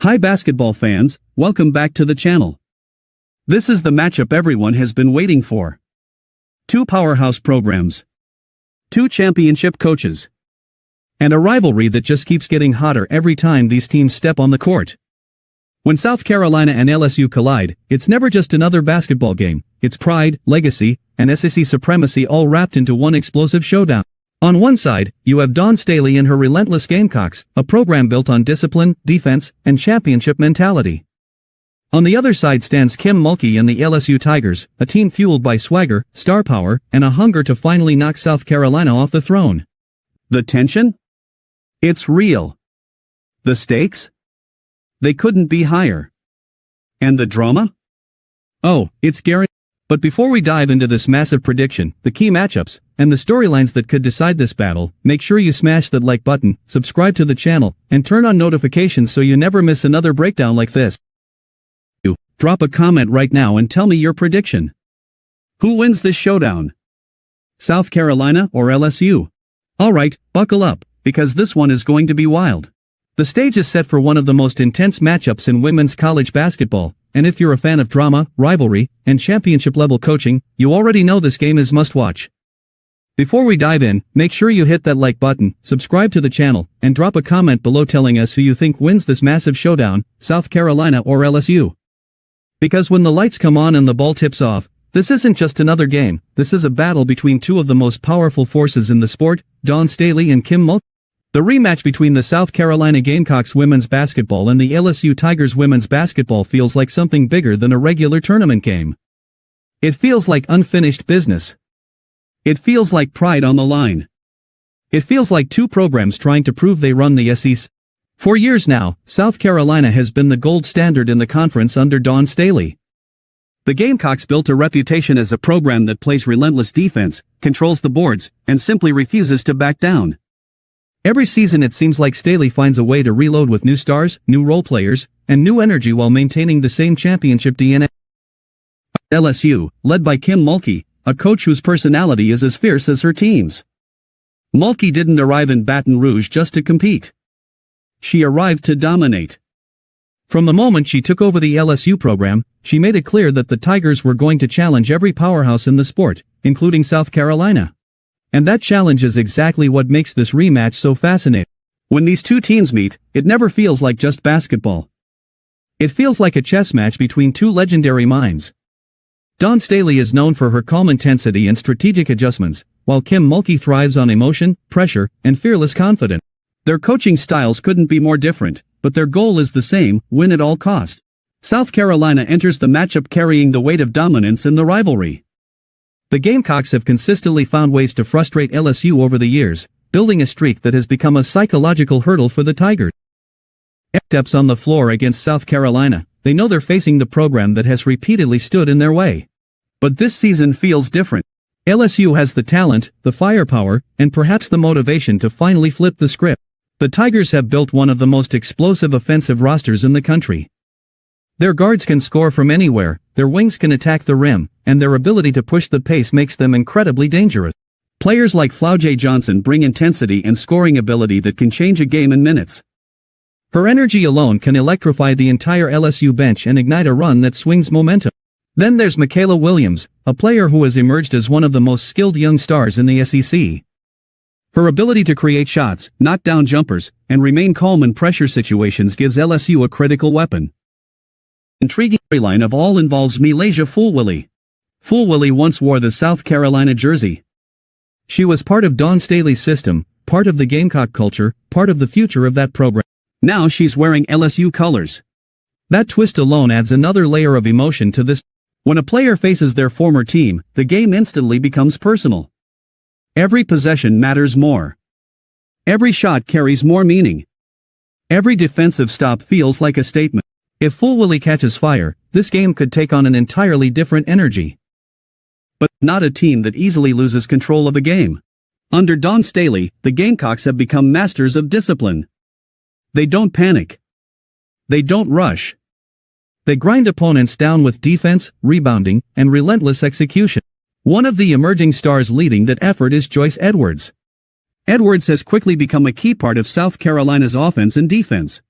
Hi basketball fans, welcome back to the channel. This is the matchup everyone has been waiting for. Two powerhouse programs. Two championship coaches. And a rivalry that just keeps getting hotter every time these teams step on the court. When South Carolina and LSU collide, it's never just another basketball game, it's pride, legacy, and SEC supremacy all wrapped into one explosive showdown. On one side, you have Dawn Staley and her relentless Gamecocks, a program built on discipline, defense, and championship mentality. On the other side stands Kim Mulkey and the LSU Tigers, a team fueled by swagger, star power, and a hunger to finally knock South Carolina off the throne. The tension? It's real. The stakes? They couldn't be higher. And the drama? Oh, it's guaranteed. But before we dive into this massive prediction, the key matchups, and the storylines that could decide this battle, make sure you smash that like button, subscribe to the channel, and turn on notifications so you never miss another breakdown like this. Drop a comment right now and tell me your prediction. Who wins this showdown? South Carolina or LSU? Alright, buckle up, because this one is going to be wild. The stage is set for one of the most intense matchups in women's college basketball, and if you're a fan of drama, rivalry, and championship-level coaching, you already know this game is must-watch. Before we dive in, make sure you hit that like button, subscribe to the channel, and drop a comment below telling us who you think wins this massive showdown, South Carolina or LSU. Because when the lights come on and the ball tips off, this isn't just another game, this is a battle between two of the most powerful forces in the sport, Dawn Staley and Kim Mulkey. The rematch between the South Carolina Gamecocks women's basketball and the LSU Tigers women's basketball feels like something bigger than a regular tournament game. It feels like unfinished business. It feels like pride on the line. It feels like two programs trying to prove they run the SEC. For years now, South Carolina has been the gold standard in the conference under Dawn Staley. The Gamecocks built a reputation as a program that plays relentless defense, controls the boards, and simply refuses to back down. Every season it seems like Staley finds a way to reload with new stars, new role players, and new energy while maintaining the same championship DNA. LSU, led by Kim Mulkey, a coach whose personality is as fierce as her team's. Mulkey didn't arrive in Baton Rouge just to compete. She arrived to dominate. From the moment she took over the LSU program, she made it clear that the Tigers were going to challenge every powerhouse in the sport, including South Carolina. And that challenge is exactly what makes this rematch so fascinating. When these two teams meet, it never feels like just basketball. It feels like a chess match between two legendary minds. Dawn Staley is known for her calm intensity and strategic adjustments, while Kim Mulkey thrives on emotion, pressure, and fearless confidence. Their coaching styles couldn't be more different, but their goal is the same, win at all costs. South Carolina enters the matchup carrying the weight of dominance in the rivalry. The Gamecocks have consistently found ways to frustrate LSU over the years, building a streak that has become a psychological hurdle for the Tigers. Steps on the floor against South Carolina, they know they're facing the program that has repeatedly stood in their way. But this season feels different. LSU has the talent, the firepower, and perhaps the motivation to finally flip the script. The Tigers have built one of the most explosive offensive rosters in the country. Their guards can score from anywhere, their wings can attack the rim, and their ability to push the pace makes them incredibly dangerous. Players like Flau'jae Johnson bring intensity and scoring ability that can change a game in minutes. Her energy alone can electrify the entire LSU bench and ignite a run that swings momentum. Then there's Mikayla Williams, a player who has emerged as one of the most skilled young stars in the SEC. Her ability to create shots, knock down jumpers, and remain calm in pressure situations gives LSU a critical weapon. Intriguing storyline of all involves Mylasia Fulwilly. Fulwilly once wore the South Carolina jersey. She was part of Dawn Staley's system, part of the Gamecock culture, part of the future of that program. Now she's wearing LSU colors. That twist alone adds another layer of emotion to this. When a player faces their former team, the game instantly becomes personal. Every possession matters more. Every shot carries more meaning. Every defensive stop feels like a statement. If Fulwilly catches fire, this game could take on an entirely different energy. But not a team that easily loses control of a game. Under Dawn Staley, the Gamecocks have become masters of discipline. They don't panic. They don't rush. They grind opponents down with defense, rebounding, and relentless execution. One of the emerging stars leading that effort is Joyce Edwards. Edwards has quickly become a key part of South Carolina's offense and defense.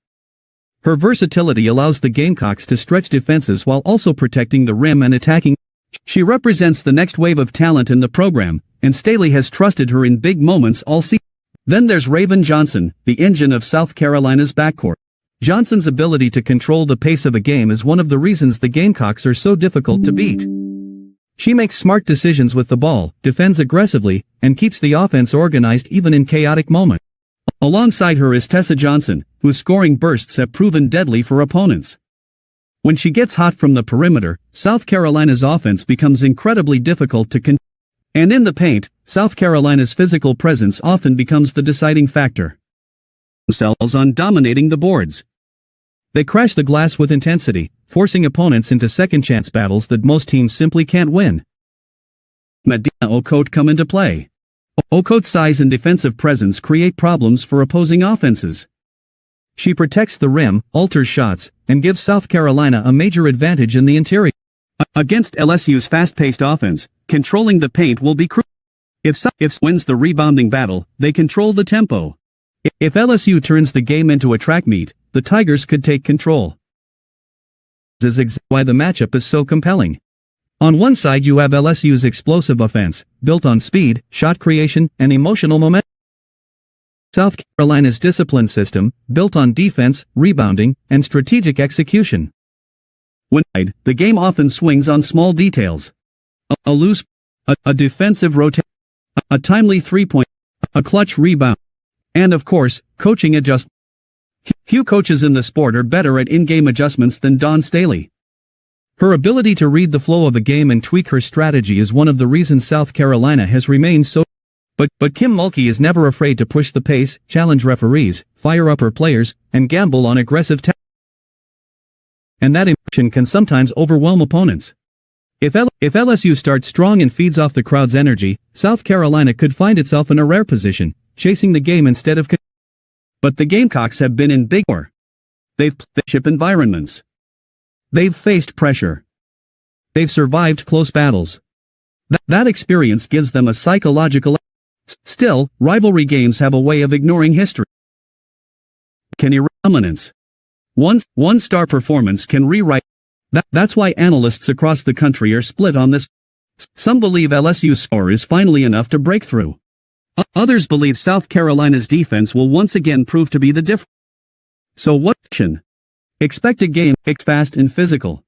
Her versatility allows the Gamecocks to stretch defenses while also protecting the rim and attacking. She represents the next wave of talent in the program, and Staley has trusted her in big moments all season. Then there's Raven Johnson, the engine of South Carolina's backcourt. Johnson's ability to control the pace of a game is one of the reasons the Gamecocks are so difficult to beat. She makes smart decisions with the ball, defends aggressively, and keeps the offense organized even in chaotic moments. Alongside her is Tessa Johnson, whose scoring bursts have proven deadly for opponents. When she gets hot from the perimeter, South Carolina's offense becomes incredibly difficult to control. And in the paint, South Carolina's physical presence often becomes the deciding factor. Themselves on dominating the boards. They crash the glass with intensity, forcing opponents into second-chance battles that most teams simply can't win. Medina Okote come into play. Okote's size and defensive presence create problems for opposing offenses. She protects the rim, alters shots, and gives South Carolina a major advantage in the interior. Against LSU's fast-paced offense, controlling the paint will be crucial. If wins the rebounding battle, they control the tempo. If LSU turns the game into a track meet, the Tigers could take control. This is exactly why the matchup is so compelling. On one side you have LSU's explosive offense, built on speed, shot creation, and emotional momentum. South Carolina's disciplined system, built on defense, rebounding, and strategic execution. When the game often swings on small details. A loose, a defensive rotation, a timely three-point, a clutch rebound, and of course, coaching adjustments. Few coaches in the sport are better at in-game adjustments than Dawn Staley. Her ability to read the flow of a game and tweak her strategy is one of the reasons South Carolina has remained so. But Kim Mulkey is never afraid to push the pace, challenge referees, fire up her players, and gamble on aggressive tactics. And that emotion can sometimes overwhelm opponents. If LSU starts strong and feeds off the crowd's energy, South Carolina could find itself in a rare position, chasing the game instead of. But the Gamecocks have been in big war. They've played ship environments. They've faced pressure. They've survived close battles. That experience gives them a psychological. Still, rivalry games have a way of ignoring history. Can erase dominance. One star performance can rewrite. That's why analysts across the country are split on this. Some believe LSU's score is finally enough to break through. Others believe South Carolina's defense will once again prove to be the difference. So what action? Expect a game fast and physical.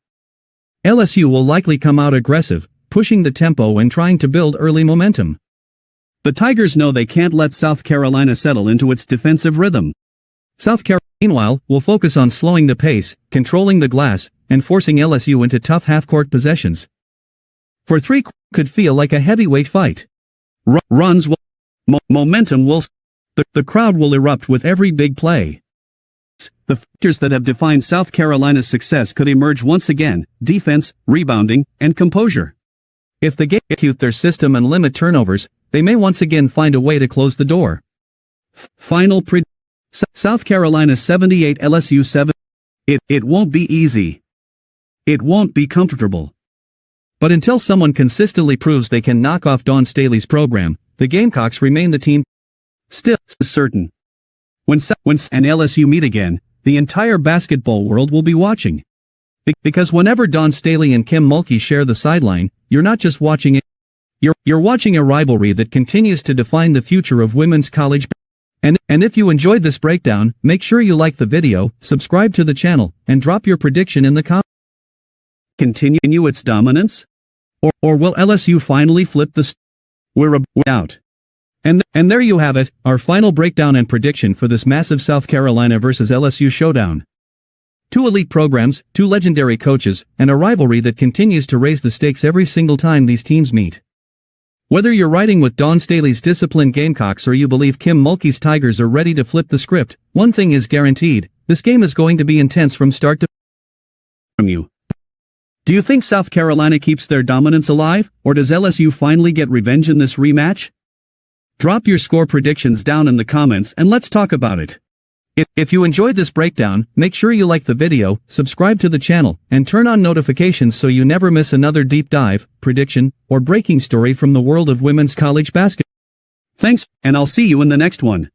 LSU will likely come out aggressive, pushing the tempo and trying to build early momentum. The Tigers know they can't let South Carolina settle into its defensive rhythm. South Carolina, meanwhile, will focus on slowing the pace, controlling the glass, and forcing LSU into tough half-court possessions. For three, could feel like a heavyweight fight. Runs will. Momentum will. The crowd will erupt with every big play. The factors that have defined South Carolina's success could emerge once again: defense, rebounding, and composure. If they execute their system and limit turnovers, they may once again find a way to close the door. Final prediction: South Carolina 78, LSU 7. It won't be easy. It won't be comfortable. But until someone consistently proves they can knock off Dawn Staley's program, the Gamecocks remain the team. Still certain. When and LSU meet again, the entire basketball world will be watching. Because whenever Dawn Staley and Kim Mulkey share the sideline, you're not just watching it. You're watching a rivalry that continues to define the future of women's college. And if you enjoyed this breakdown, make sure you like the video, subscribe to the channel, and drop your prediction in the comments. Continue its dominance? Or will LSU finally flip the We're out. And there you have it, our final breakdown and prediction for this massive South Carolina versus LSU showdown. Two elite programs, two legendary coaches, and a rivalry that continues to raise the stakes every single time these teams meet. Whether you're riding with Dawn Staley's disciplined Gamecocks or you believe Kim Mulkey's Tigers are ready to flip the script, one thing is guaranteed: this game is going to be intense from start to finish. Do you think South Carolina keeps their dominance alive, or does LSU finally get revenge in this rematch? Drop your score predictions down in the comments and let's talk about it. If you enjoyed this breakdown, make sure you like the video, subscribe to the channel, and turn on notifications so you never miss another deep dive, prediction, or breaking story from the world of women's college basketball. Thanks, and I'll see you in the next one.